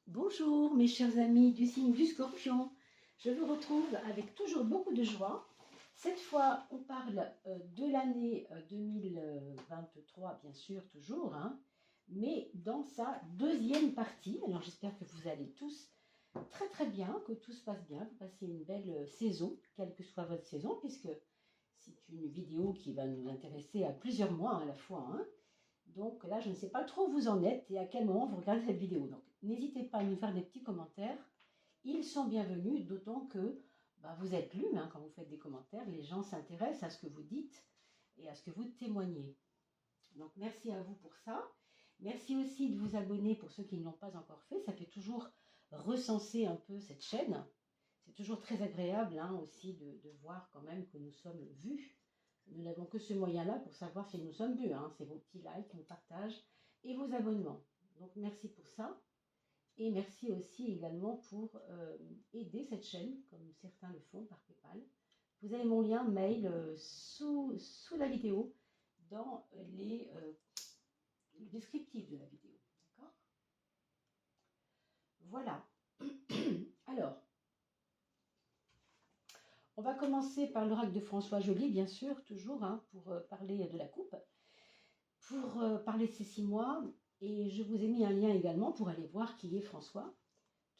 Bonjour mes chers amis du signe du Scorpion, je vous retrouve avec toujours beaucoup de joie. Cette fois on parle de l'année 2023 bien sûr toujours, mais dans sa deuxième partie. Alors j'espère que vous allez tous très bien, que tout se passe bien, que vous passez une belle saison, quelle que soit votre saison, puisque c'est une vidéo qui va nous intéresser à plusieurs mois à la fois. Donc là, je ne sais pas trop où vous en êtes et à quel moment vous regardez cette vidéo. Donc n'hésitez pas à nous faire des petits commentaires. Ils sont bienvenus, d'autant que vous êtes lus quand vous faites des commentaires. Les gens s'intéressent à ce que vous dites et à ce que vous témoignez. Donc merci à vous pour ça. Merci aussi de vous abonner pour ceux qui ne l'ont pas encore fait. Ça fait toujours recenser un peu cette chaîne. C'est toujours très agréable aussi de voir quand même que nous sommes vus. Nous n'avons que ce moyen-là pour savoir si nous sommes vus. C'est vos petits likes, vos partages et vos abonnements. Donc merci pour ça. Et merci aussi également pour aider cette chaîne, comme certains le font par PayPal. Vous avez mon lien mail sous la vidéo, dans le descriptif de la vidéo. D'accord? Voilà. Alors, on va commencer par l'oracle de François Joly, bien sûr, toujours, pour parler de la coupe, pour parler de ces 6 mois. Et je vous ai mis un lien également pour aller voir qui est François,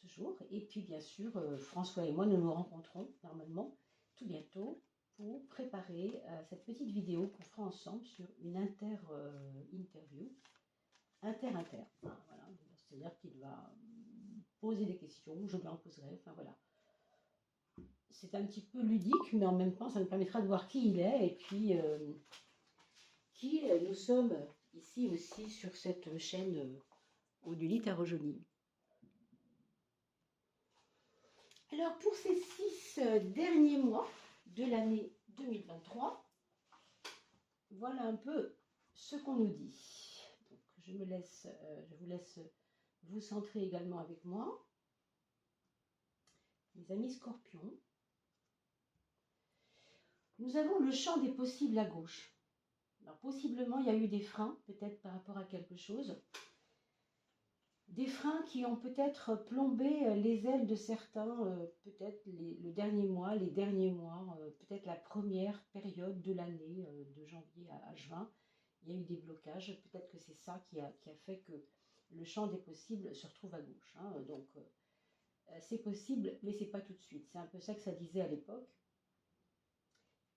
toujours. Et puis, bien sûr, François et moi, nous nous rencontrons normalement tout bientôt pour préparer cette petite vidéo qu'on fera ensemble sur une interview. Inter. Voilà. C'est-à-dire qu'il va poser des questions, je lui en poserai, enfin voilà. C'est un petit peu ludique, mais en même temps, ça nous permettra de voir qui il est et puis qui nous sommes ici aussi sur cette chaîne Oduli Tarot Joly. Alors, pour ces 6 derniers mois de l'année 2023, voilà un peu ce qu'on nous dit. Donc, je vous laisse vous centrer également avec moi. Mes amis Scorpions, nous avons le champ des possibles à gauche. Alors, possiblement, il y a eu des freins, peut-être par rapport à quelque chose. Des freins qui ont peut-être plombé les ailes de certains, peut-être le dernier mois, les derniers mois, peut-être la première période de l'année, de janvier à juin. Il y a eu des blocages, peut-être que c'est ça qui a fait que le champ des possibles se retrouve à gauche. Donc, c'est possible, mais c'est pas tout de suite. C'est un peu ça que ça disait à l'époque.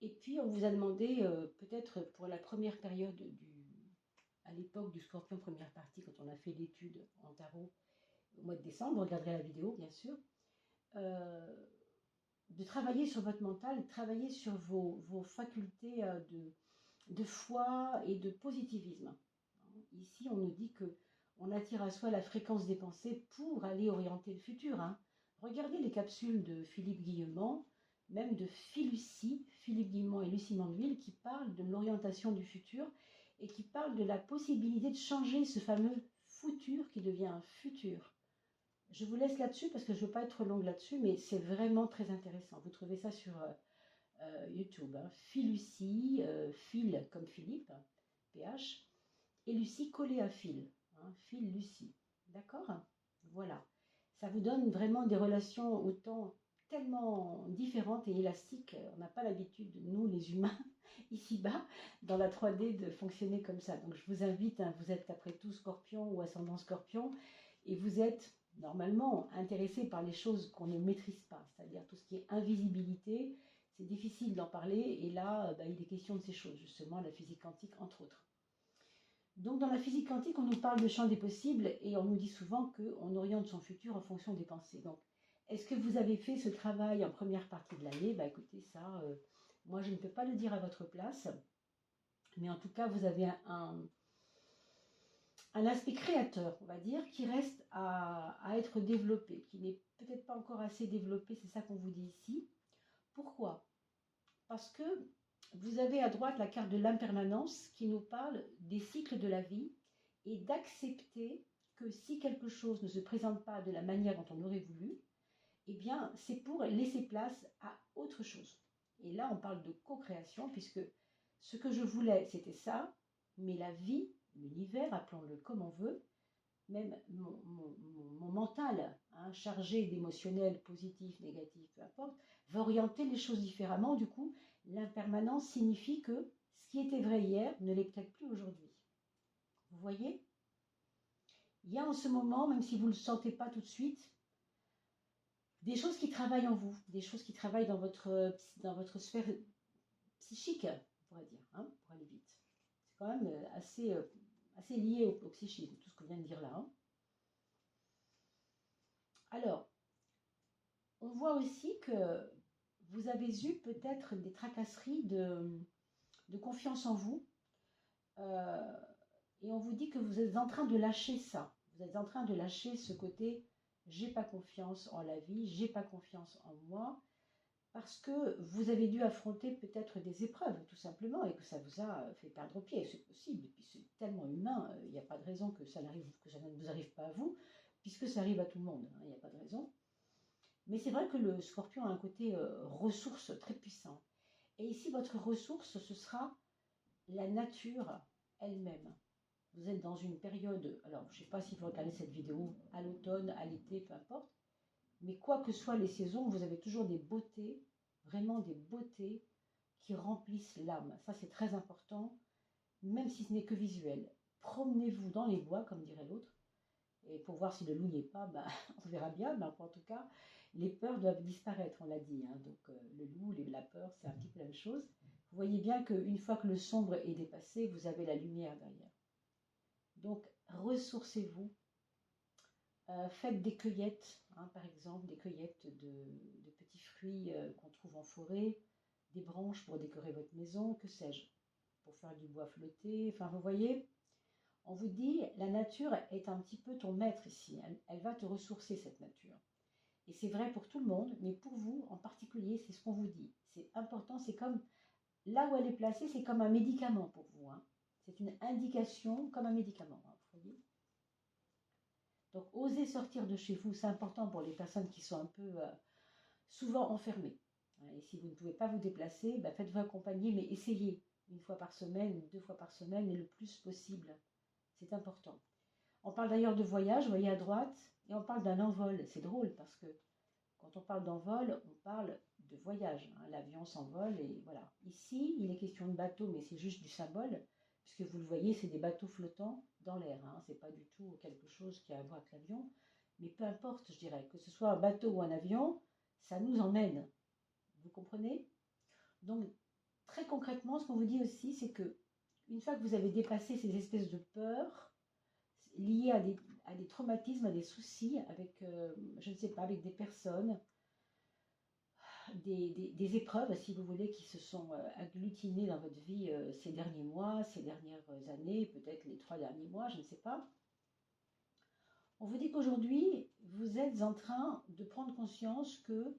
Et puis, on vous a demandé, peut-être pour la première période à l'époque du Scorpion première partie, quand on a fait l'étude en tarot au mois de décembre, vous regarderez la vidéo bien sûr, de travailler sur votre mental, de travailler sur vos facultés de foi et de positivisme. Ici, on nous dit que on attire à soi la fréquence des pensées pour aller orienter le futur. Regardez les capsules de Philippe Guillemont, même de Philippe Guillemont et Lucie Mandeville, qui parlent de l'orientation du futur et qui parlent de la possibilité de changer ce fameux futur qui devient un futur. Je vous laisse là-dessus parce que je ne veux pas être trop longue là-dessus, mais c'est vraiment très intéressant. Vous trouvez ça sur YouTube. Philucie, Phil comme Philippe, PH, et Lucie collée à Phil. Phil Lucie. D'accord? Voilà. Ça vous donne vraiment des relations autant tellement différentes et élastiques. On n'a pas l'habitude, nous les humains, ici-bas, dans la 3D, de fonctionner comme ça. Donc je vous invite, vous êtes après tout Scorpion ou ascendant Scorpion, et vous êtes normalement intéressé par les choses qu'on ne maîtrise pas, c'est-à-dire tout ce qui est invisibilité. C'est difficile d'en parler, et là, il est question de ces choses, justement, la physique quantique, entre autres. Donc, dans la physique quantique, on nous parle de champ des possibles, et on nous dit souvent qu'on oriente son futur en fonction des pensées. Donc, est-ce que vous avez fait ce travail en première partie de l'année? Écoutez, ça, moi, je ne peux pas le dire à votre place, mais en tout cas, vous avez un aspect créateur, on va dire, qui reste à être développé, qui n'est peut-être pas encore assez développé, c'est ça qu'on vous dit ici. Pourquoi? Parce que vous avez à droite la carte de l'impermanence qui nous parle des cycles de la vie et d'accepter que si quelque chose ne se présente pas de la manière dont on aurait voulu, eh bien, c'est pour laisser place à autre chose. Et là, on parle de co-création, puisque ce que je voulais, c'était ça, mais la vie, l'univers, appelons-le comme on veut, même mon mental mental, hein, chargé d'émotionnel, positif, négatif, peu importe, va orienter les choses différemment. Du coup, l'impermanence signifie que ce qui était vrai hier ne l'est peut-être plus aujourd'hui. Vous voyez? Il y a en ce moment, même si vous ne le sentez pas tout de suite, des choses qui travaillent en vous, des choses qui travaillent dans votre sphère psychique, on pourrait dire, hein, pour aller vite. C'est quand même assez lié au psychisme, tout ce que je viens de dire là. Hein. Alors, on voit aussi que vous avez eu peut-être des tracasseries de confiance en vous. Et on vous dit que vous êtes en train de lâcher ça. Vous êtes en train de lâcher ce côté « j'ai pas confiance en la vie, j'ai pas confiance en moi », parce que vous avez dû affronter peut-être des épreuves, tout simplement, et que ça vous a fait perdre pied. C'est possible, et puis c'est tellement humain, il n'y a pas de raison que ça ne vous arrive pas à vous, puisque ça arrive à tout le monde, il n'y a pas de raison. Mais c'est vrai que le scorpion a un côté ressource très puissant. Et ici, votre ressource, ce sera la nature elle-même. Vous êtes dans une période, alors je ne sais pas si vous regardez cette vidéo à l'automne, à l'été, peu importe, mais quoi que soient les saisons, vous avez toujours des beautés, vraiment des beautés qui remplissent l'âme. Ça, c'est très important, même si ce n'est que visuel. Promenez-vous dans les bois, comme dirait l'autre, et pour voir si le loup n'y est pas, ben, on verra bien, mais en tout cas, les peurs doivent disparaître, on l'a dit. Hein. Donc le loup, la peur, c'est un petit peu la même chose. Vous voyez bien qu'une fois que le sombre est dépassé, vous avez la lumière derrière. Donc, ressourcez-vous. Faites des cueillettes, hein, par exemple, des cueillettes de petits fruits qu'on trouve en forêt, des branches pour décorer votre maison, que sais-je, pour faire du bois flotté. Enfin, vous voyez, on vous dit, la nature est un petit peu ton maître ici. Elle va te ressourcer, cette nature. Et c'est vrai pour tout le monde, mais pour vous en particulier, c'est ce qu'on vous dit. C'est important, c'est comme, là où elle est placée, c'est comme un médicament pour vous. Hein. C'est une indication comme un médicament, hein, vous voyez. Donc, osez sortir de chez vous, c'est important pour les personnes qui sont un peu souvent enfermées. Et si vous ne pouvez pas vous déplacer, ben faites-vous accompagner, mais essayez une fois par semaine, 2 fois par semaine, et le plus possible. C'est important. On parle d'ailleurs de voyage, vous voyez à droite, et on parle d'un envol. C'est drôle parce que quand on parle d'envol, on parle de voyage. Hein. L'avion s'envole et voilà. Ici, il est question de bateau, mais c'est juste du symbole, puisque vous le voyez, c'est des bateaux flottants dans l'air. Hein. Ce n'est pas du tout quelque chose qui a à voir avec l'avion. Mais peu importe, je dirais, que ce soit un bateau ou un avion, ça nous emmène. Vous comprenez? Donc, très concrètement, ce qu'on vous dit aussi, c'est que une fois que vous avez dépassé ces espèces de peurs liées à des traumatismes, à des soucis, avec, je ne sais pas, avec des personnes, des épreuves, si vous voulez, qui se sont agglutinées dans votre vie ces derniers mois, ces dernières années, peut-être les 3 derniers mois, je ne sais pas. On vous dit qu'aujourd'hui, vous êtes en train de prendre conscience que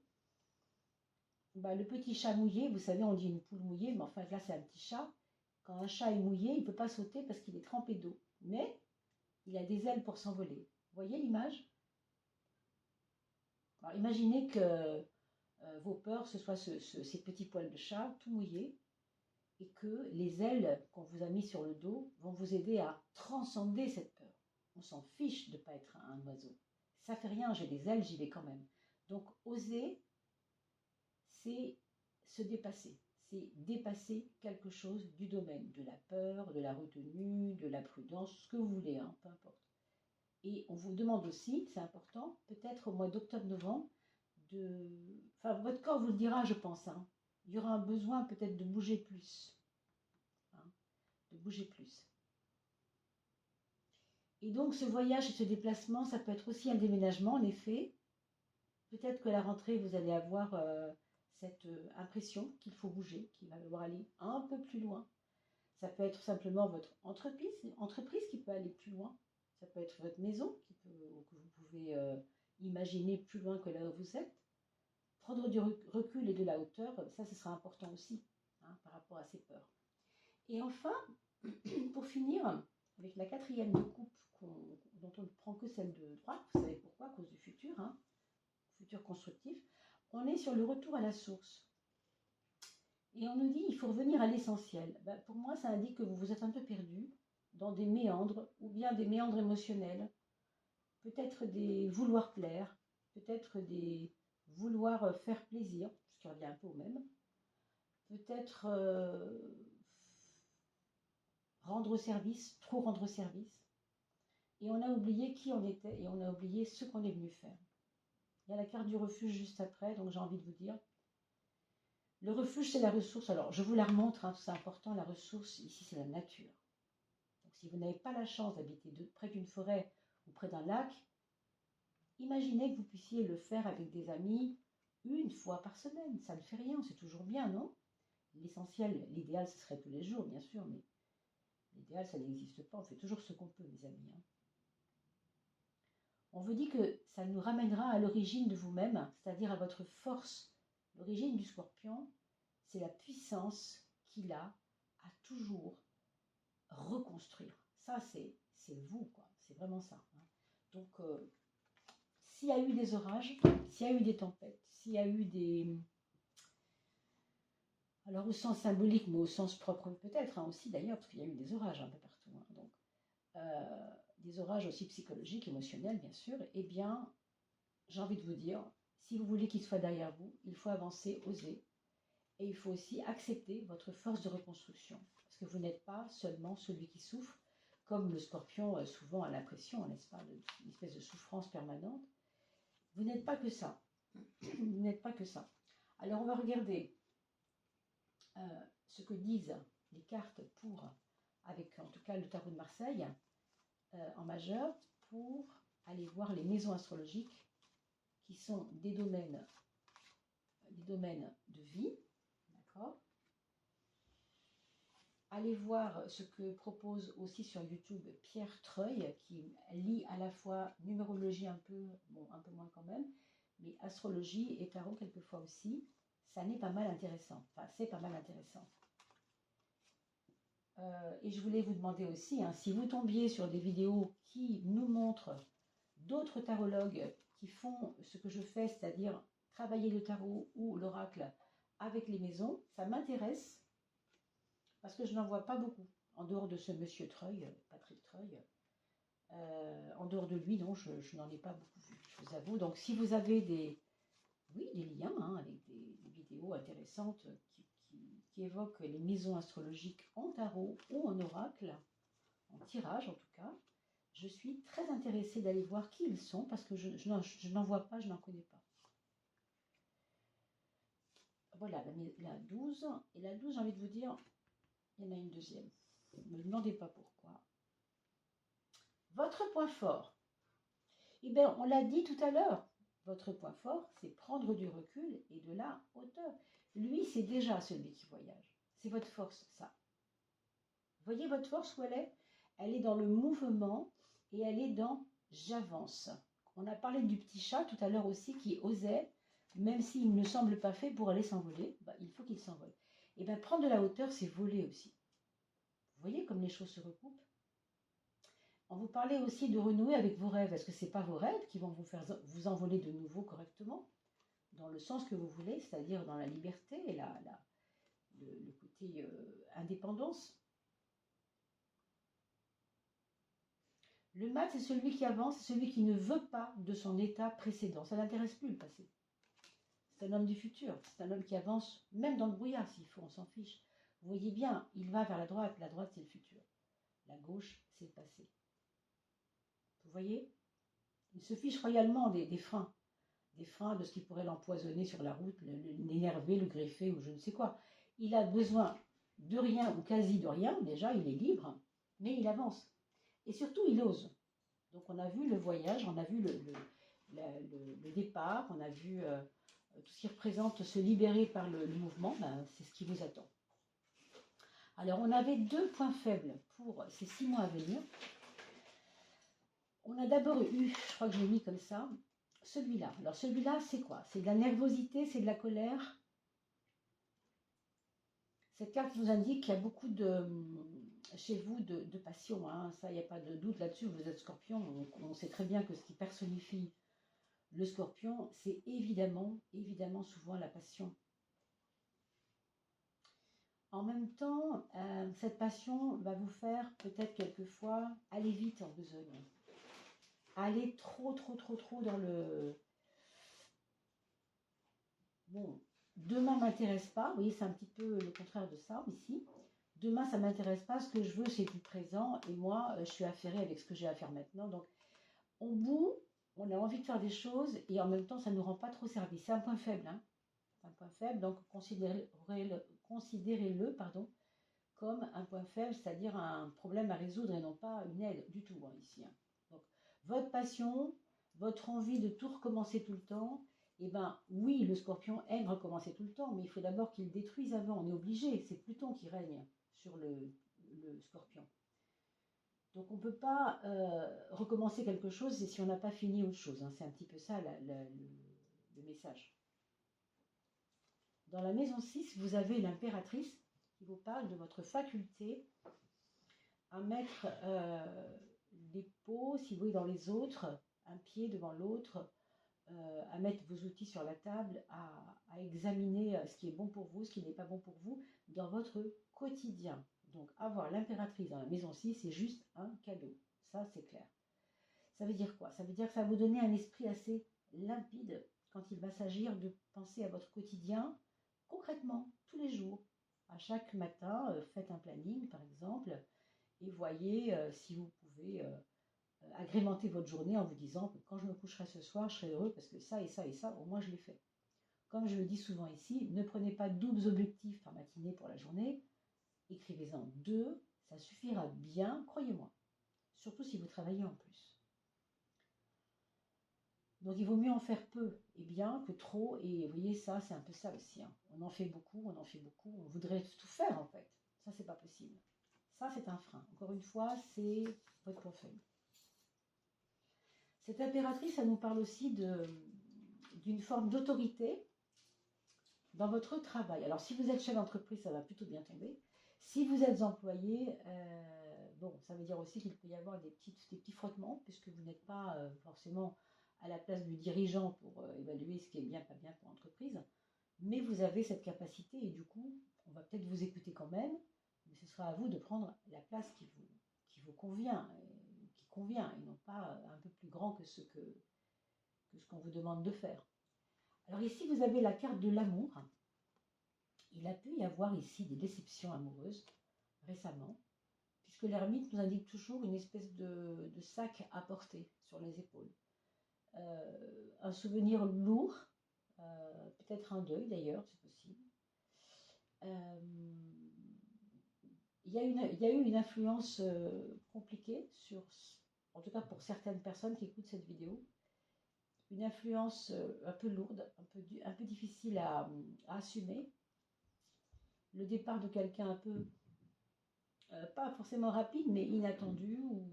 le petit chat mouillé, vous savez, on dit une poule mouillée, mais enfin là, c'est un petit chat. Quand un chat est mouillé, il ne peut pas sauter parce qu'il est trempé d'eau. Mais il a des ailes pour s'envoler. Vous voyez l'image? Alors, imaginez que vos peurs, ce soit ces petits poils de chat tout mouillés, et que les ailes qu'on vous a mis sur le dos vont vous aider à transcender cette peur. On s'en fiche de ne pas être un oiseau. Ça fait rien, j'ai des ailes, j'y vais quand même. Donc, oser, c'est se dépasser. C'est dépasser quelque chose du domaine de la peur, de la retenue, de la prudence, ce que vous voulez, hein, peu importe. Et on vous demande aussi, c'est important, peut-être au mois d'octobre-novembre, enfin, votre corps vous le dira, je pense, hein, il y aura un besoin peut-être de bouger plus. Hein, de bouger plus. Et donc, ce voyage et ce déplacement, ça peut être aussi un déménagement, en effet. Peut-être que la rentrée, vous allez avoir cette impression qu'il faut bouger, qu'il va devoir aller un peu plus loin. Ça peut être simplement votre entreprise qui peut aller plus loin. Ça peut être votre maison que vous pouvez imaginer plus loin que là où vous êtes. Prendre du recul et de la hauteur, ça, ce sera important aussi, hein, par rapport à ces peurs. Et enfin, pour finir, avec la 4e de coupe, dont on ne prend que celle de droite, vous savez pourquoi, à cause du futur, hein, futur constructif, on est sur le retour à la source. Et on nous dit, il faut revenir à l'essentiel. Pour moi, ça indique que vous vous êtes un peu perdu dans des méandres, ou bien des méandres émotionnels, peut-être des vouloir plaire, peut-être des vouloir faire plaisir, ce qui revient un peu au même, peut-être rendre service, trop rendre service, et on a oublié qui on était et on a oublié ce qu'on est venu faire. Il y a la carte du refuge juste après, donc j'ai envie de vous dire, le refuge c'est la ressource, alors je vous la remontre, hein, c'est important, la ressource ici c'est la nature. Donc si vous n'avez pas la chance d'habiter près d'une forêt ou près d'un lac, imaginez que vous puissiez le faire avec des amis une fois par semaine, ça ne fait rien, c'est toujours bien, non? L'essentiel, l'idéal ce serait tous les jours bien sûr, mais l'idéal ça n'existe pas, on fait toujours ce qu'on peut mes amis, hein. On vous dit que ça nous ramènera à l'origine de vous-même, c'est-à-dire à votre force. L'origine du scorpion, c'est la puissance qu'il a à toujours reconstruire. Ça, c'est vous, quoi. C'est vraiment ça, hein. Donc, s'il y a eu des orages, s'il y a eu des tempêtes, s'il y a eu des... Alors, au sens symbolique, mais au sens propre peut-être, hein, aussi d'ailleurs, parce qu'il y a eu des orages un peu partout, hein, donc... des orages aussi psychologiques, émotionnels bien sûr, eh bien, j'ai envie de vous dire, si vous voulez qu'il soit derrière vous, il faut avancer, oser, et il faut aussi accepter votre force de reconstruction, parce que vous n'êtes pas seulement celui qui souffre, comme le scorpion souvent a l'impression, n'est-ce pas, une espèce de souffrance permanente. Vous n'êtes pas que ça, vous n'êtes pas que ça. Alors on va regarder ce que disent les cartes pour, avec en tout cas le tarot de Marseille, en majeur, pour aller voir les maisons astrologiques qui sont des domaines de vie, d'accord. Allez voir ce que propose aussi sur YouTube Pierre Treuil, qui lit à la fois numérologie un peu, bon un peu moins quand même, mais astrologie et tarot quelquefois aussi. Ça n'est pas mal intéressant, enfin c'est pas mal intéressant. Et je voulais vous demander aussi, hein, si vous tombiez sur des vidéos qui nous montrent d'autres tarologues qui font ce que je fais, c'est-à-dire travailler le tarot ou l'oracle avec les maisons, ça m'intéresse parce que je n'en vois pas beaucoup. En dehors de ce monsieur Treuil, Patrick Treuil, en dehors de lui, non, je n'en ai pas beaucoup vu, je vous avoue. Donc si vous avez des liens, hein, avec des vidéos intéressantes qui évoquent les maisons astrologiques en tarot ou en oracle, en tirage en tout cas, je suis très intéressée d'aller voir qui ils sont parce que je n'en vois pas, je n'en connais pas. Voilà, la 12. Et la 12, j'ai envie de vous dire, il y en a une deuxième. Ne me demandez pas pourquoi. Votre point fort. Eh bien, on l'a dit tout à l'heure. Votre point fort, c'est prendre du recul et de la hauteur. Lui, c'est déjà celui qui voyage. C'est votre force, ça. Voyez votre force où elle est? Elle est dans le mouvement et elle est dans j'avance. On a parlé du petit chat tout à l'heure aussi qui osait, même s'il ne semble pas fait pour aller s'envoler, bah, il faut qu'il s'envole. Et bien prendre de la hauteur, c'est voler aussi. Vous voyez comme les choses se recoupent? On vous parlait aussi de renouer avec vos rêves. Est-ce que ce n'est pas vos rêves qui vont vous faire vous envoler de nouveau correctement, dans le sens que vous voulez, c'est-à-dire dans la liberté et le côté indépendance? Le mat, c'est celui qui avance, c'est celui qui ne veut pas de son état précédent. Ça n'intéresse plus le passé. C'est un homme du futur. C'est un homme qui avance, même dans le brouillard s'il faut, on s'en fiche. Vous voyez bien, il va vers la droite. La droite, c'est le futur. La gauche, c'est le passé. Vous voyez? Il se fiche royalement des freins. Des freins de ce qui pourrait l'empoisonner sur la route, l'énerver, le greffer ou je ne sais quoi. Il a besoin de rien ou quasi de rien. Déjà, il est libre, mais il avance. Et surtout, il ose. Donc, on a vu le voyage, on a vu le départ, on a vu tout ce qui représente se libérer par le mouvement. Ben, c'est ce qui vous attend. Alors, on avait 2 points faibles pour ces 6 mois à venir. On a d'abord eu, je crois que je l'ai mis comme ça, celui-là. Alors, celui-là, c'est quoi? C'est de la nervosité, c'est de la colère. Cette carte nous indique qu'il y a beaucoup chez vous de passion, hein. Ça, il n'y a pas de doute là-dessus, vous êtes scorpion, on sait très bien que ce qui personnifie le scorpion, c'est évidemment souvent la passion. En même temps, cette passion va vous faire peut-être quelquefois aller vite en besogne. aller trop dans le... Bon, demain m'intéresse pas, vous voyez, c'est un petit peu le contraire de ça, ici. Demain, ça m'intéresse pas, ce que je veux, c'est du présent, et moi, je suis affairée avec ce que j'ai à faire maintenant. Donc, on bout, on a envie de faire des choses, et en même temps, ça ne nous rend pas trop service. C'est un point faible, hein. C'est un point faible, donc considérez-le, pardon, comme un point faible, c'est-à-dire un problème à résoudre et non pas une aide du tout, hein, ici. Hein. Donc, votre passion, votre envie de tout recommencer tout le temps, eh bien, oui, le scorpion aime recommencer tout le temps, mais il faut d'abord qu'il détruise avant. On est obligé, c'est Pluton qui règne sur le scorpion. Donc, on ne peut pas recommencer quelque chose si on n'a pas fini autre chose. Hein. C'est un petit peu ça le message. Dans la maison 6, vous avez l'impératrice qui vous parle de votre faculté à mettre les peaux, si vous voulez, dans les autres, un pied devant l'autre, à mettre vos outils sur la table, à examiner ce qui est bon pour vous, ce qui n'est pas bon pour vous, dans votre quotidien. Donc, avoir l'impératrice dans la maison 6, c'est juste un cadeau. Ça, c'est clair. Ça veut dire quoi? Ça veut dire que ça va vous donner un esprit assez limpide quand il va s'agir de penser à votre quotidien concrètement, tous les jours. À chaque matin, faites un planning, par exemple, et voyez si vous pouvez agrémenter votre journée en vous disant que quand je me coucherai ce soir, je serai heureux parce que ça et ça et ça, au moins je l'ai fait. Comme je le dis souvent ici, ne prenez pas 12 objectifs par matinée pour la journée, écrivez-en 2, ça suffira bien, croyez-moi, surtout si vous travaillez en plus. Donc il vaut mieux en faire peu et bien que trop, et vous voyez ça, c'est un peu ça aussi. Hein. On en fait beaucoup, on voudrait tout faire en fait. Ça, c'est pas possible. Ça, c'est un frein. Encore une fois, c'est votre point faible. Cette impératrice, ça nous parle aussi d'une forme d'autorité dans votre travail. Alors, si vous êtes chef d'entreprise, ça va plutôt bien tomber. Si vous êtes employé, bon, ça veut dire aussi qu'il peut y avoir des petits frottements, puisque vous n'êtes pas forcément à la place du dirigeant pour évaluer ce qui est bien, pas bien pour l'entreprise. Mais vous avez cette capacité et du coup, on va peut-être vous écouter quand même, mais ce sera à vous de prendre la place qui vous convient, et non pas un peu plus grand que ce qu'on vous demande de faire. Alors ici, vous avez la carte de l'amour. Il a pu y avoir ici des déceptions amoureuses récemment, puisque l'ermite nous indique toujours une espèce de sac à porter sur les épaules. Un souvenir lourd, peut-être un deuil d'ailleurs, c'est possible. Il y a eu une influence compliquée en tout cas pour certaines personnes qui écoutent cette vidéo, une influence un peu lourde, un peu difficile à assumer. Le départ de quelqu'un un peu, pas forcément rapide, mais inattendu, où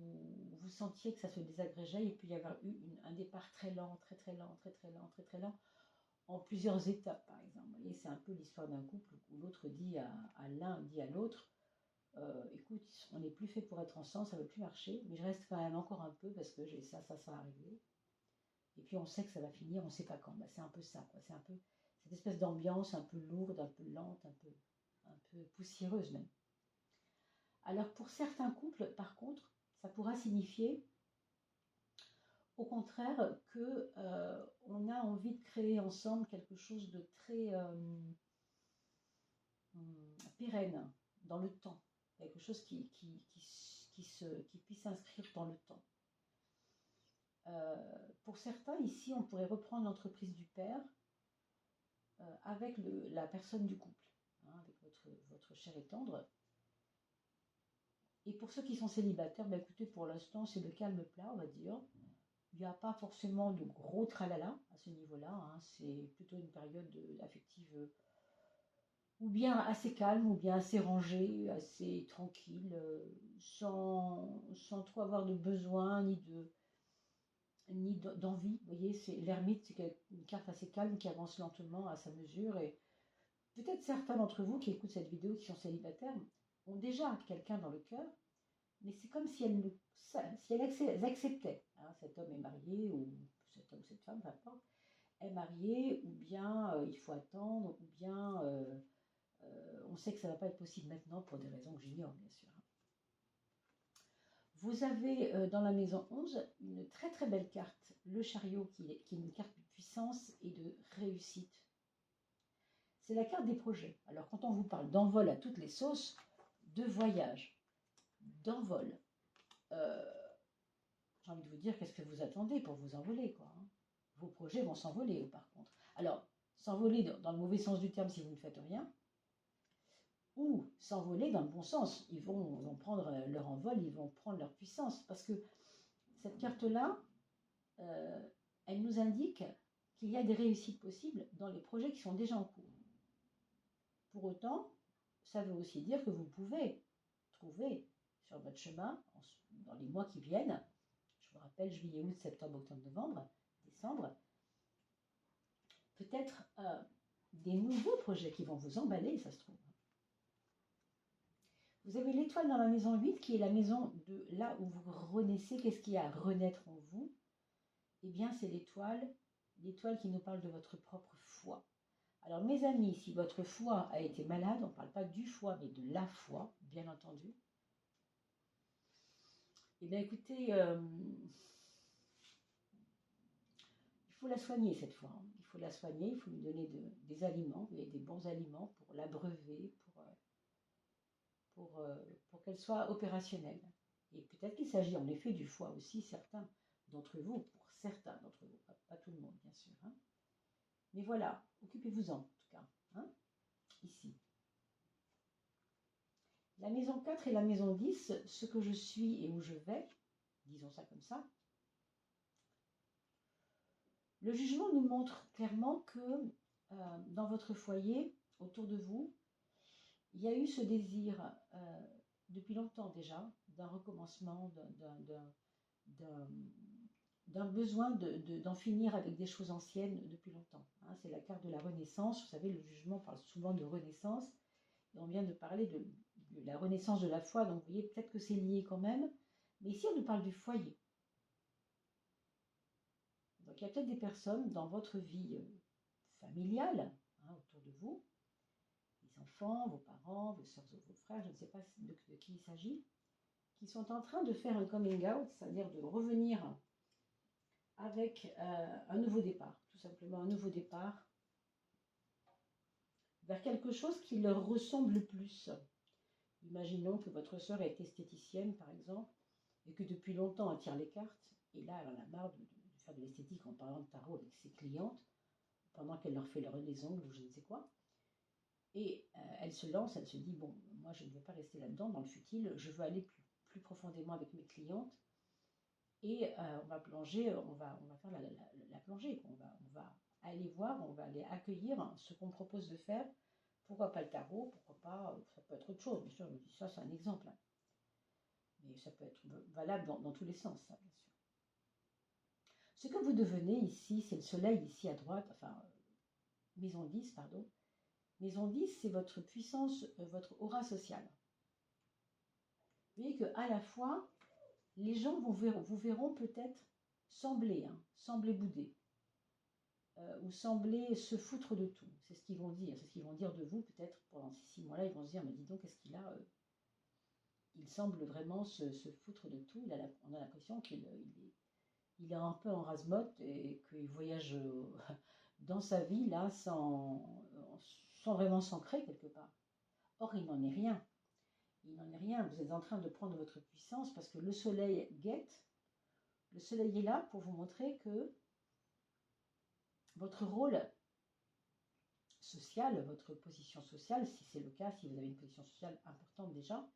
vous sentiez que ça se désagrégeait, et puis il y avait eu un départ très lent, très lent, en plusieurs étapes, par exemple. Vous voyez, c'est un peu l'histoire d'un couple où l'autre dit à l'un, dit à l'autre, écoute, on n'est plus fait pour être ensemble, ça ne veut plus marcher, mais je reste quand même encore un peu parce que j'ai ça arrivé. Et puis on sait que ça va finir, on ne sait pas quand. Bah, c'est un peu ça, quoi. C'est un peu cette espèce d'ambiance un peu lourde, un peu lente, un peu poussiéreuse même. Alors pour certains couples, par contre, ça pourra signifier au contraire que on a envie de créer ensemble quelque chose de très pérenne dans le temps, quelque chose qui puisse s'inscrire dans le temps. Pour certains, ici, on pourrait reprendre l'entreprise du père avec la personne du couple, hein, avec votre cher et tendre. Et pour ceux qui sont célibataires, bah, écoutez, pour l'instant, c'est le calme plat, on va dire. Il n'y a pas forcément de gros tralala à ce niveau-là. Hein. C'est plutôt une période affective ou bien assez calme, ou bien assez rangée, assez tranquille, sans trop avoir de besoin ni d'envie. Vous voyez, l'ermite, c'est une carte assez calme qui avance lentement à sa mesure. Et peut-être certains d'entre vous qui écoutent cette vidéo, qui sont célibataires, ont déjà quelqu'un dans le cœur, mais c'est comme si elles acceptaient. Hein, cet homme est marié, ou cet homme, cette femme, peu importe, est marié, ou bien il faut attendre, ou bien on sait que ça ne va pas être possible maintenant pour des raisons que j'ignore, bien sûr. Vous avez dans la maison 11 une très très belle carte, le chariot, qui est une carte de puissance et de réussite. C'est la carte des projets. Alors quand on vous parle d'envol à toutes les sauces, de voyage, d'envol, j'ai envie de vous dire, qu'est-ce que vous attendez pour vous envoler, quoi, hein. Vos projets vont s'envoler, par contre. Alors, s'envoler dans le mauvais sens du terme si vous ne faites rien, ou s'envoler dans le bon sens. Ils vont prendre leur envol, ils vont prendre leur puissance. Parce que cette carte-là, elle nous indique qu'il y a des réussites possibles dans les projets qui sont déjà en cours. Pour autant, ça veut aussi dire que vous pouvez trouver sur votre chemin, dans les mois qui viennent, je vous rappelle juillet, août, septembre, octobre, novembre, décembre, peut-être des nouveaux projets qui vont vous emballer, ça se trouve. Vous avez l'étoile dans la maison 8 qui est la maison de là où vous renaissez. Qu'est-ce qu'il y a à renaître en vous? Eh bien, c'est l'étoile qui nous parle de votre propre foi. Alors, mes amis, si votre foi a été malade, on ne parle pas du foie, mais de la foi, bien entendu. Eh bien, écoutez, il faut la soigner cette fois, hein. Il faut la soigner, il faut lui donner des aliments, des bons aliments pour l'abreuver, pour qu'elle soit opérationnelle. Et peut-être qu'il s'agit en effet du foie aussi, certains d'entre vous, pour certains d'entre vous, pas tout le monde bien sûr, hein. Mais voilà, occupez-vous-en en tout cas, hein, ici. La maison 4 et la maison 10, ce que je suis et où je vais, disons ça comme ça. Le jugement nous montre clairement que dans votre foyer, autour de vous, il y a eu ce désir depuis longtemps déjà d'un recommencement, d'un besoin d'en finir avec des choses anciennes depuis longtemps, hein. C'est la carte de la renaissance. Vous savez, le jugement parle souvent de renaissance. Et on vient de parler de la renaissance de la foi, donc vous voyez, peut-être que c'est lié quand même. Mais ici, on nous parle du foyer. Donc il y a peut-être des personnes dans votre vie familiale, hein, autour de vous, les enfants, vos parents, vos soeurs, vos frères, je ne sais pas de qui il s'agit, qui sont en train de faire un coming out, c'est-à-dire de revenir avec un nouveau départ, tout simplement un nouveau départ vers quelque chose qui leur ressemble plus. Imaginons que votre sœur est esthéticienne, par exemple, et que depuis longtemps elle tire les cartes, et là elle en a marre de faire de l'esthétique en parlant de tarot avec ses clientes, pendant qu'elle leur fait les ongles ou je ne sais quoi. Et elle se lance, elle se dit, bon, moi je ne veux pas rester là-dedans, dans le futile, je veux aller plus profondément avec mes clientes, et on va plonger, on va faire la plongée, on va aller voir, on va aller accueillir ce qu'on propose de faire. Pourquoi pas le tarot, pourquoi pas, ça peut être autre chose, bien sûr, je me dis ça c'est un exemple, hein. Mais ça peut être valable dans tous les sens, ça, bien sûr. Ce que vous devenez ici, c'est le soleil ici à droite, enfin, maison 10, pardon. Maison 10, c'est votre puissance, votre aura sociale. Vous voyez qu'à la fois, les gens vous verront peut-être sembler bouder, ou sembler se foutre de tout. C'est ce qu'ils vont dire, c'est ce qu'ils vont dire de vous peut-être pendant ces 6 mois-là. Ils vont se dire, mais dis donc, qu'est-ce qu'il a il semble vraiment se foutre de tout. On a l'impression qu'il est un peu en rase-motte et qu'il voyage dans sa vie là sans vraiment s'ancrer quelque part. Or, il n'en est rien. Il n'en est rien. Vous êtes en train de prendre votre puissance parce que le soleil guette. Le soleil est là pour vous montrer que votre rôle social, votre position sociale, si c'est le cas, si vous avez une position sociale importante déjà,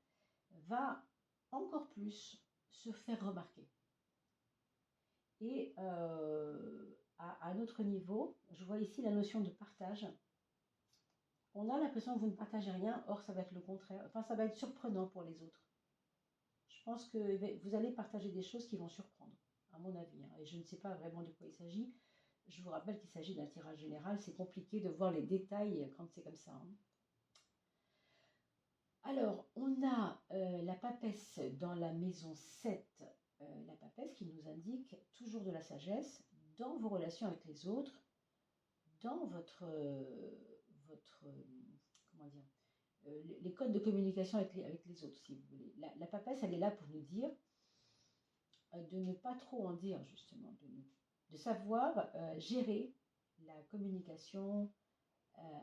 va encore plus se faire remarquer. Et à un autre niveau, je vois ici la notion de partage. On a l'impression que vous ne partagez rien, or ça va être le contraire. Enfin, ça va être surprenant pour les autres. Je pense que vous allez partager des choses qui vont surprendre, à mon avis, hein. Et je ne sais pas vraiment de quoi il s'agit. Je vous rappelle qu'il s'agit d'un tirage général. C'est compliqué de voir les détails quand c'est comme ça, hein. Alors, on a la papesse dans la maison 7. La papesse qui nous indique toujours de la sagesse dans vos relations avec les autres, dans votre comment dire, les codes de communication avec les autres, si vous voulez. La papesse, elle est là pour nous dire, de ne pas trop en dire, justement, de savoir gérer la communication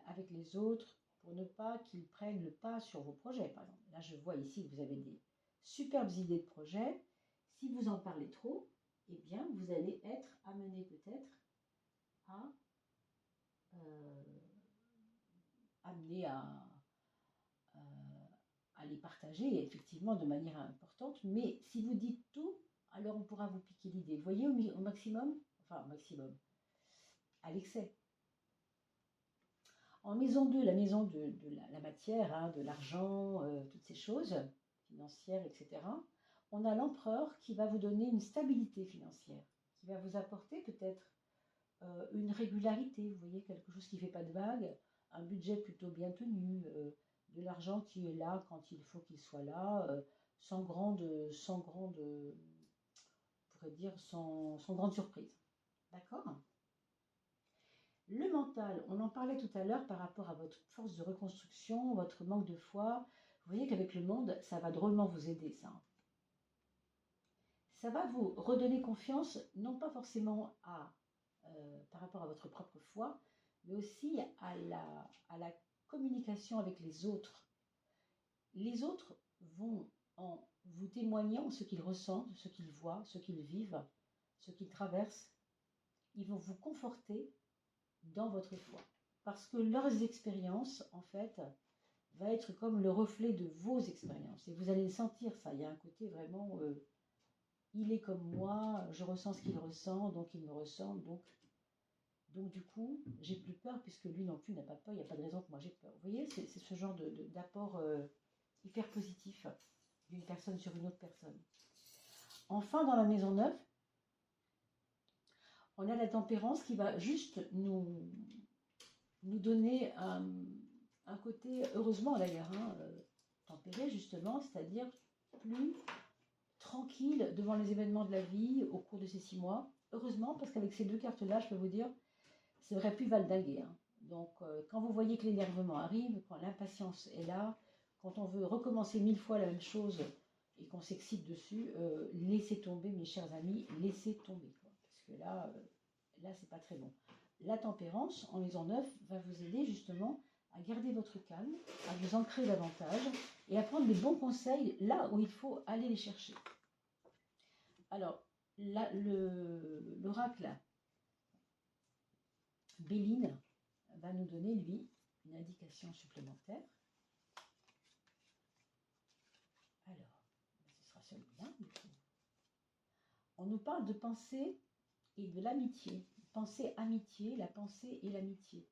avec les autres pour ne pas qu'ils prennent le pas sur vos projets, par exemple. Là, je vois ici que vous avez des superbes idées de projets. Si vous en parlez trop, eh bien, vous allez être amené peut-être à amener à les partager effectivement de manière importante. Mais si vous dites tout, alors on pourra vous piquer l'idée. Vous voyez, au maximum, enfin au maximum, à l'excès. En maison 2, la maison de la matière, hein, de l'argent, toutes ces choses financières, etc., on a l'empereur qui va vous donner une stabilité financière, qui va vous apporter peut-être une régularité, vous voyez, quelque chose qui ne fait pas de vagues, un budget plutôt bien tenu, de l'argent qui est là quand il faut qu'il soit là, sans grande, on pourrait dire, sans grande surprise. D'accord ? Le mental, on en parlait tout à l'heure par rapport à votre force de reconstruction, votre manque de foi. Vous voyez qu'avec le monde, ça va drôlement vous aider, ça. Ça va vous redonner confiance, non pas forcément par rapport à votre propre foi, mais aussi à la communication avec les autres. Les autres vont, en vous témoignant ce qu'ils ressentent, ce qu'ils voient, ce qu'ils vivent, ce qu'ils traversent, ils vont vous conforter dans votre foi. Parce que leurs expériences, en fait, va être comme le reflet de vos expériences. Et vous allez le sentir, ça. Il y a un côté vraiment, il est comme moi, je ressens ce qu'il ressent, donc il me ressemble. Donc du coup, j'ai plus peur, puisque lui non plus n'a pas peur, il n'y a pas de raison que moi j'ai peur. Vous voyez, c'est ce genre d'apport hyper positif d'une personne sur une autre personne. Enfin, dans la maison 9, on a la tempérance qui va juste nous donner un côté, heureusement d'ailleurs, hein, tempéré justement, c'est-à-dire plus tranquille devant les événements de la vie au cours de ces 6 mois. Heureusement, parce qu'avec ces 2 cartes-là, je peux vous dire, ça aurait pu valdinguer. Hein. Donc, quand vous voyez que l'énervement arrive, quand l'impatience est là, quand on veut recommencer 1000 fois la même chose et qu'on s'excite dessus, laissez tomber, mes chers amis, laissez tomber. Quoi. Parce que là, c'est pas très bon. La tempérance, en maison 9, va vous aider justement à garder votre calme, à vous ancrer davantage et à prendre des bons conseils là où il faut aller les chercher. Alors, l'oracle Béline va nous donner, lui, une indication supplémentaire. Alors, ce sera celui-là. On nous parle de pensée et de l'amitié. Pensée, amitié, la pensée et l'amitié.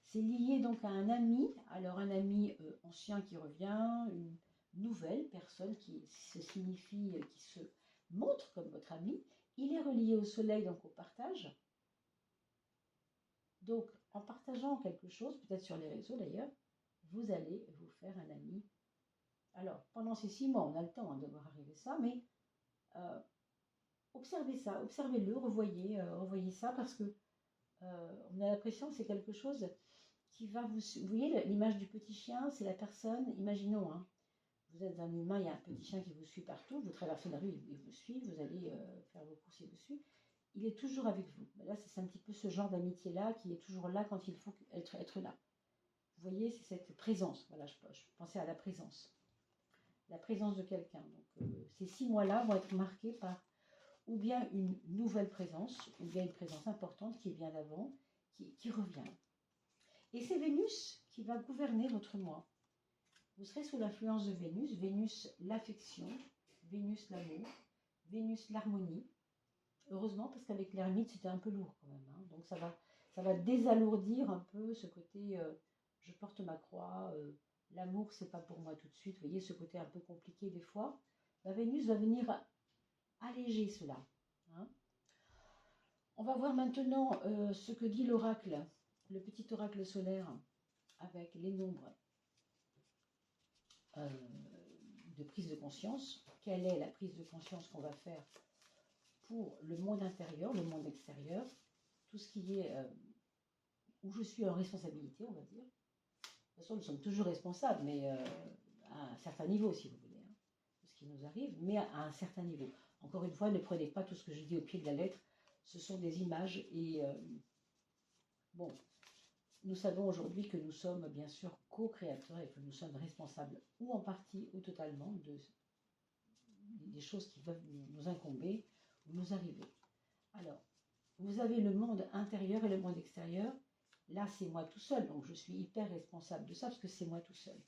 C'est lié donc à un ami, alors un ami ancien qui revient, une nouvelle personne qui se signifie, qui se montre comme votre ami. Il est relié au soleil, donc au partage. Donc, en partageant quelque chose, peut-être sur les réseaux d'ailleurs, vous allez vous faire un ami. Alors, pendant ces 6 mois, on a le temps de voir arriver ça, mais observez ça, observez-le, revoyez ça, parce que on a l'impression que c'est quelque chose qui va vous... Vous voyez l'image du petit chien, c'est la personne, imaginons, hein, vous êtes un humain, il y a un petit chien qui vous suit partout, vous traversez la rue, il vous suit, vous allez faire vos courses, il vous suit. Il est toujours avec vous. Là, c'est un petit peu ce genre d'amitié-là qui est toujours là quand il faut être là. Vous voyez, c'est cette présence. Voilà, je pensais à la présence. La présence de quelqu'un. Donc, ces 6 mois-là vont être marqués par ou bien une nouvelle présence, ou bien une présence importante qui vient d'avant, qui revient. Et c'est Vénus qui va gouverner votre mois. Vous serez sous l'influence de Vénus. Vénus, l'affection. Vénus, l'amour. Vénus, l'harmonie. Heureusement, parce qu'avec l'ermite, c'était un peu lourd quand même. Hein. Donc ça va désalourdir un peu ce côté je porte ma croix, l'amour, c'est pas pour moi tout de suite. Vous voyez ce côté un peu compliqué des fois. La Vénus va venir alléger cela. Hein. On va voir maintenant ce que dit l'oracle, le petit oracle solaire avec les nombres de prise de conscience. Quelle est la prise de conscience qu'on va faire pour le monde intérieur, le monde extérieur, tout ce qui est où je suis en responsabilité, on va dire. De toute façon, nous sommes toujours responsables, mais à un certain niveau, si vous voulez, hein, de ce qui nous arrive, mais à un certain niveau. Encore une fois, ne prenez pas tout ce que je dis au pied de la lettre. Ce sont des images et bon, nous savons aujourd'hui que nous sommes bien sûr co-créateurs et que nous sommes responsables ou en partie ou totalement des choses qui peuvent nous incomber ou nous arriver. Alors, vous avez le monde intérieur et le monde extérieur. Là, c'est moi tout seul, donc je suis hyper responsable de ça parce que c'est moi tout seul.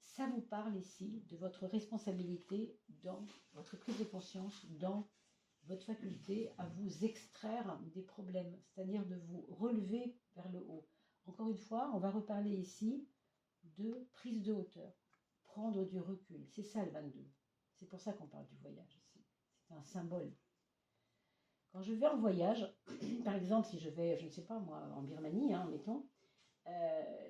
Ça vous parle ici de votre responsabilité dans votre prise de conscience, dans votre faculté à vous extraire des problèmes, c'est-à-dire de vous relever vers le haut. Encore une fois, on va reparler ici de prise de hauteur, prendre du recul. C'est ça le 22. C'est pour ça qu'on parle du voyage ici. C'est un symbole. Quand je vais en voyage, par exemple, si je vais, je ne sais pas moi, en Birmanie, hein, mettons,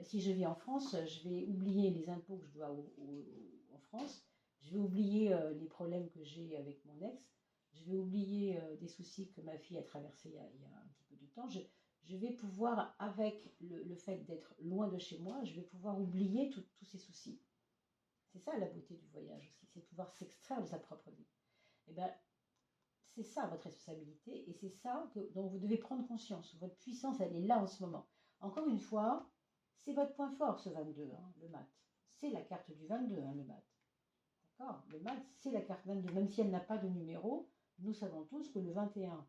si je vis en France, je vais oublier les impôts que je dois en France, je vais oublier les problèmes que j'ai avec mon ex, je vais oublier des soucis que ma fille a traversés il y a un petit peu de temps. Je vais pouvoir, avec le fait d'être loin de chez moi, je vais pouvoir oublier tous ces soucis. C'est ça la beauté du voyage aussi, c'est pouvoir s'extraire de sa propre vie. Et bien, c'est ça votre responsabilité et c'est ça dont vous devez prendre conscience. Votre puissance, elle est là en ce moment. Encore une fois, c'est votre point fort ce 22, hein, le mat. C'est la carte du 22, hein, le mat. D'accord? Le mat, c'est la carte 22. Même si elle n'a pas de numéro, nous savons tous que le 21,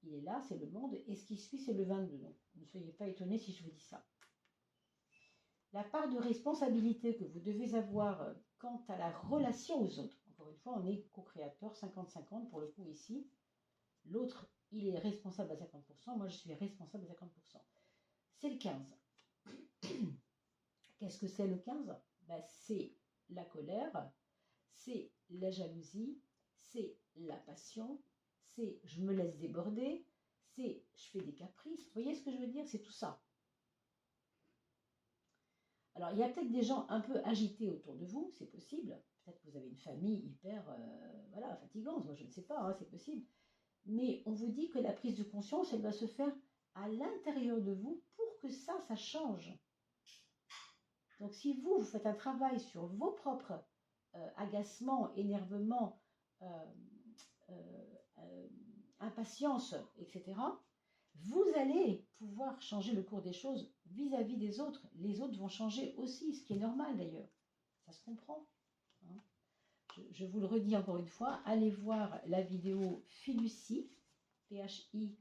il est là, c'est le monde, et ce qui suit, c'est le 22. Donc, ne soyez pas étonnés si je vous dis ça. La part de responsabilité que vous devez avoir quant à la relation aux autres. Encore une fois, on est co-créateur 50-50 pour le coup ici. L'autre, il est responsable à 50%, moi je suis responsable à 50%. C'est le 15. Qu'est-ce que c'est le 15? Ben, c'est la colère, c'est la jalousie, c'est la passion, c'est je me laisse déborder, c'est je fais des caprices. Vous voyez ce que je veux dire? C'est tout ça. Alors, il y a peut-être des gens un peu agités autour de vous, c'est possible. Peut-être que vous avez une famille hyper fatigante, moi je ne sais pas, hein, c'est possible. Mais on vous dit que la prise de conscience, elle doit se faire à l'intérieur de vous pour que ça change. Donc si vous faites un travail sur vos propres agacements, énervements, impatience, etc., vous allez pouvoir changer le cours des choses vis-à-vis des autres. Les autres vont changer aussi, ce qui est normal d'ailleurs. Ça se comprend. Hein. Je vous le redis encore une fois, allez voir la vidéo Philucie, Philucie,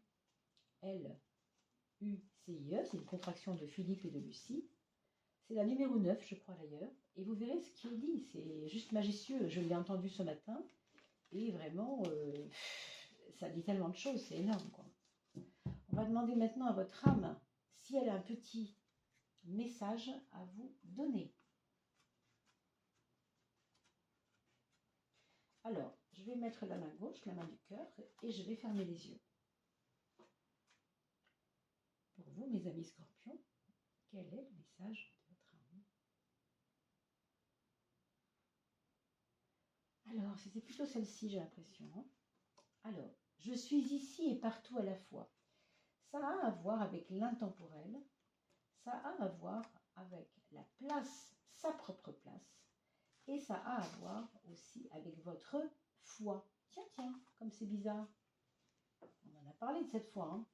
c'est une contraction de Philippe et de Lucie. C'est la numéro 9, je crois d'ailleurs. Et vous verrez ce qu'il dit, c'est juste majestueux. Je l'ai entendu ce matin. Et vraiment, ça dit tellement de choses, c'est énorme, quoi. On va demander maintenant à votre âme si elle a un petit message à vous donner. Alors, je vais mettre la main gauche, la main du cœur, et je vais fermer les yeux. Pour vous, mes amis scorpions, quel est le message de votre âme? Alors, c'était plutôt celle-ci, j'ai l'impression. Hein. Alors, je suis ici et partout à la fois. Ça a à voir avec l'intemporel, ça a à voir avec la place, sa propre place, et ça a à voir aussi avec votre foi. Tiens, comme c'est bizarre. On en a parlé de cette foi, hein.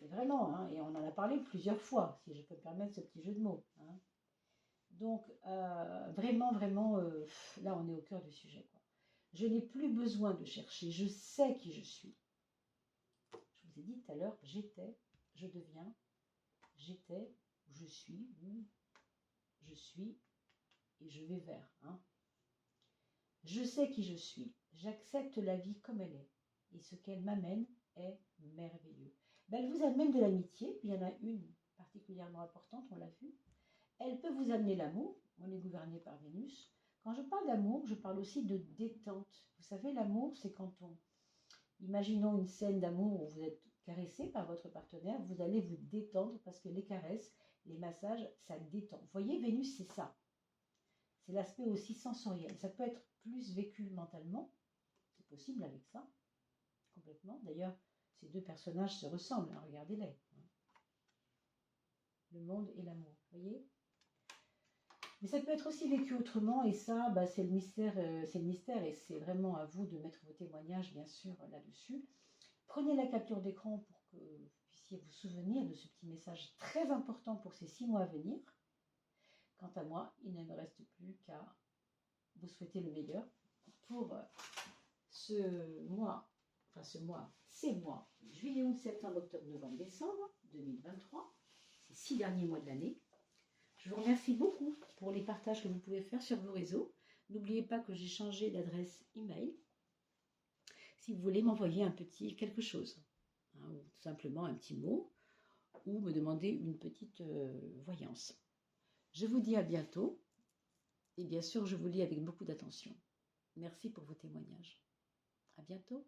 Et vraiment, hein, et on en a parlé plusieurs fois, si je peux me permettre ce petit jeu de mots. Hein. Donc, vraiment, là on est au cœur du sujet, quoi. Je n'ai plus besoin de chercher, je sais qui je suis. Je vous ai dit tout à l'heure, j'étais, je deviens, j'étais, je suis, ou je suis, et je vais vers. Hein. Je sais qui je suis, j'accepte la vie comme elle est, et ce qu'elle m'amène est merveilleux. Ben, elle vous amène de l'amitié, puis il y en a une particulièrement importante, on l'a vu. Elle peut vous amener l'amour, on est gouverné par Vénus. Quand je parle d'amour, je parle aussi de détente. Vous savez, l'amour, c'est quand on... Imaginons une scène d'amour où vous êtes caressé par votre partenaire, vous allez vous détendre parce que les caresses, les massages, ça détend. Vous voyez, Vénus, c'est ça. C'est l'aspect aussi sensoriel. Ça peut être plus vécu mentalement, c'est possible avec ça, complètement. D'ailleurs, ces deux personnages se ressemblent, hein, regardez-les. Le monde et l'amour, vous voyez. Mais ça peut être aussi vécu autrement, et ça, bah, c'est le mystère, et c'est vraiment à vous de mettre vos témoignages, bien sûr, là-dessus. Prenez la capture d'écran pour que vous puissiez vous souvenir de ce petit message très important pour ces 6 mois à venir. Quant à moi, il ne me reste plus qu'à vous souhaiter le meilleur pour ces mois, juillet, août, septembre, octobre, novembre, décembre 2023, ces 6 derniers mois de l'année. Je vous remercie beaucoup pour les partages que vous pouvez faire sur vos réseaux. N'oubliez pas que j'ai changé d'adresse email. Si vous voulez m'envoyer un petit quelque chose, hein, ou tout simplement un petit mot, ou me demander une petite voyance. Je vous dis à bientôt, et bien sûr, je vous lis avec beaucoup d'attention. Merci pour vos témoignages. À bientôt.